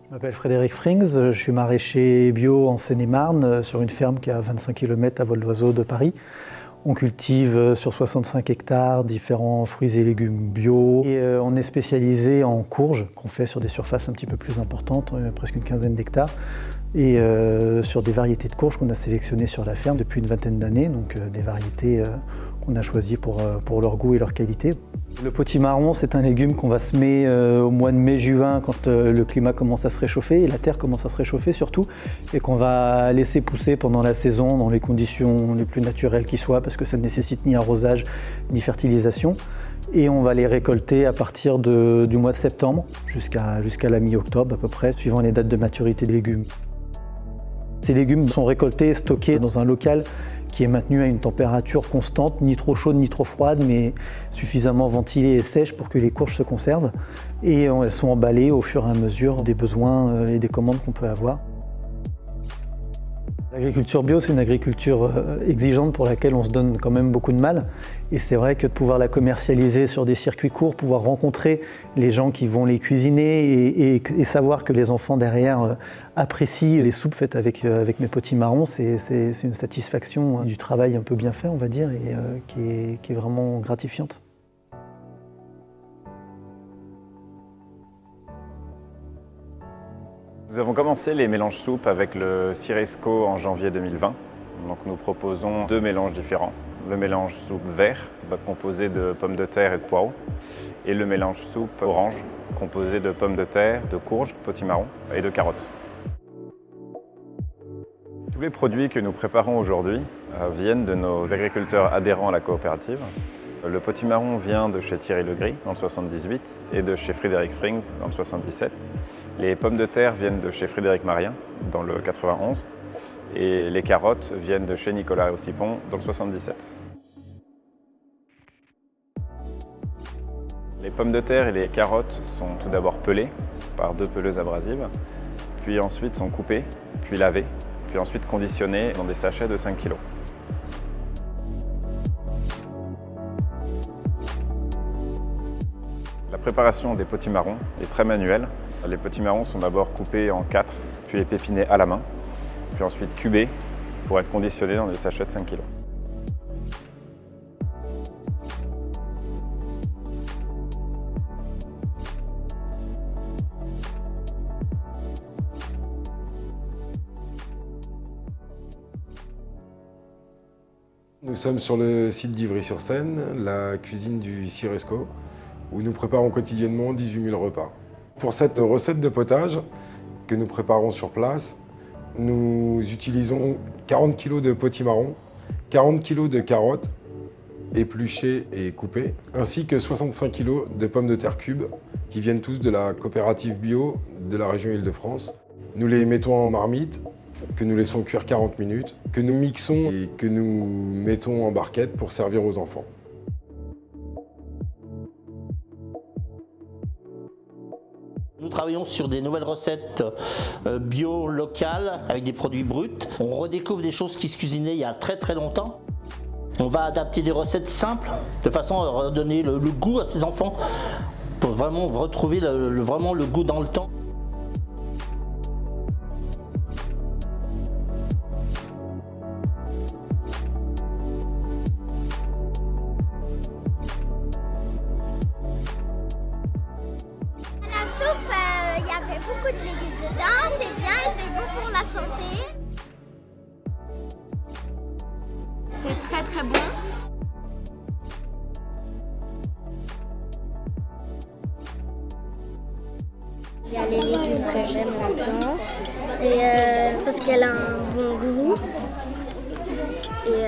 Je m'appelle Frédéric Frings, je suis maraîcher bio en Seine-et-Marne, sur une ferme qui est à 25 km à vol d'oiseau de Paris. On cultive sur 65 hectares différents fruits et légumes bio. Et on est spécialisé en courges, qu'on fait sur des surfaces un petit peu plus importantes, presque une quinzaine d'hectares. Et sur des variétés de courges qu'on a sélectionnées sur la ferme depuis une vingtaine d'années, donc des variétés qu'on a choisies pour leur goût et leur qualité. Le potimarron, c'est un légume qu'on va semer au mois de mai-juin quand le climat commence à se réchauffer et la terre commence à se réchauffer surtout, et qu'on va laisser pousser pendant la saison dans les conditions les plus naturelles qui soient, parce que ça ne nécessite ni arrosage ni fertilisation. Et on va les récolter à partir du mois de septembre jusqu'à la mi-octobre à peu près, suivant les dates de maturité des légumes. Ces légumes sont récoltés et stockés dans un local qui est maintenu à une température constante, ni trop chaude ni trop froide, mais suffisamment ventilée et sèche pour que les courges se conservent. Et elles sont emballées au fur et à mesure des besoins et des commandes qu'on peut avoir. L'agriculture bio, c'est une agriculture exigeante pour laquelle on se donne quand même beaucoup de mal. Et c'est vrai que de pouvoir la commercialiser sur des circuits courts, pouvoir rencontrer les gens qui vont les cuisiner et savoir que les enfants derrière apprécient les soupes faites avec mes potimarrons, c'est une satisfaction du travail un peu bien fait, on va dire, et qui est vraiment gratifiante. Nous avons commencé les mélanges soupes avec le Ciresco en janvier 2020. Donc nous proposons deux mélanges différents. Le mélange soupe vert, composé de pommes de terre et de poireaux, et le mélange soupe orange, composé de pommes de terre, de courges, potimarron et de carottes. Tous les produits que nous préparons aujourd'hui viennent de nos agriculteurs adhérents à la coopérative. Le potimarron vient de chez Thierry Legris dans le 78 et de chez Frédéric Frings dans le 77. Les pommes de terre viennent de chez Frédéric Marien dans le 91 et les carottes viennent de chez Nicolas Ossipon dans le 77. Les pommes de terre et les carottes sont tout d'abord pelées par deux peleuses abrasives, puis ensuite sont coupées, puis lavées, puis ensuite conditionnées dans des sachets de 5 kg. La préparation des potimarrons est très manuelle. Les potimarrons sont d'abord coupés en 4, puis épépinés à la main, puis ensuite cubés pour être conditionnés dans des sachets de 5 kg. Nous sommes sur le site d'Ivry-sur-Seine, la cuisine du Ciresco, où nous préparons quotidiennement 18 000 repas. Pour cette recette de potage que nous préparons sur place, nous utilisons 40 kg de potimarron, 40 kg de carottes épluchées et coupées, ainsi que 65 kg de pommes de terre cubes, qui viennent tous de la coopérative bio de la région Île-de-France. Nous les mettons en marmite, que nous laissons cuire 40 minutes, que nous mixons et que nous mettons en barquette pour servir aux enfants. Nous travaillons sur des nouvelles recettes bio, locales, avec des produits bruts. On redécouvre des choses qui se cuisinaient il y a très longtemps. On va adapter des recettes simples, de façon à redonner le goût à ces enfants, pour vraiment retrouver vraiment le goût dans le temps. Il y avait beaucoup de légumes dedans, c'est bien et c'est bon pour la santé. C'est très bon. Il y a les légumes que j'aime là-dedans, parce qu'elle a un bon goût. Et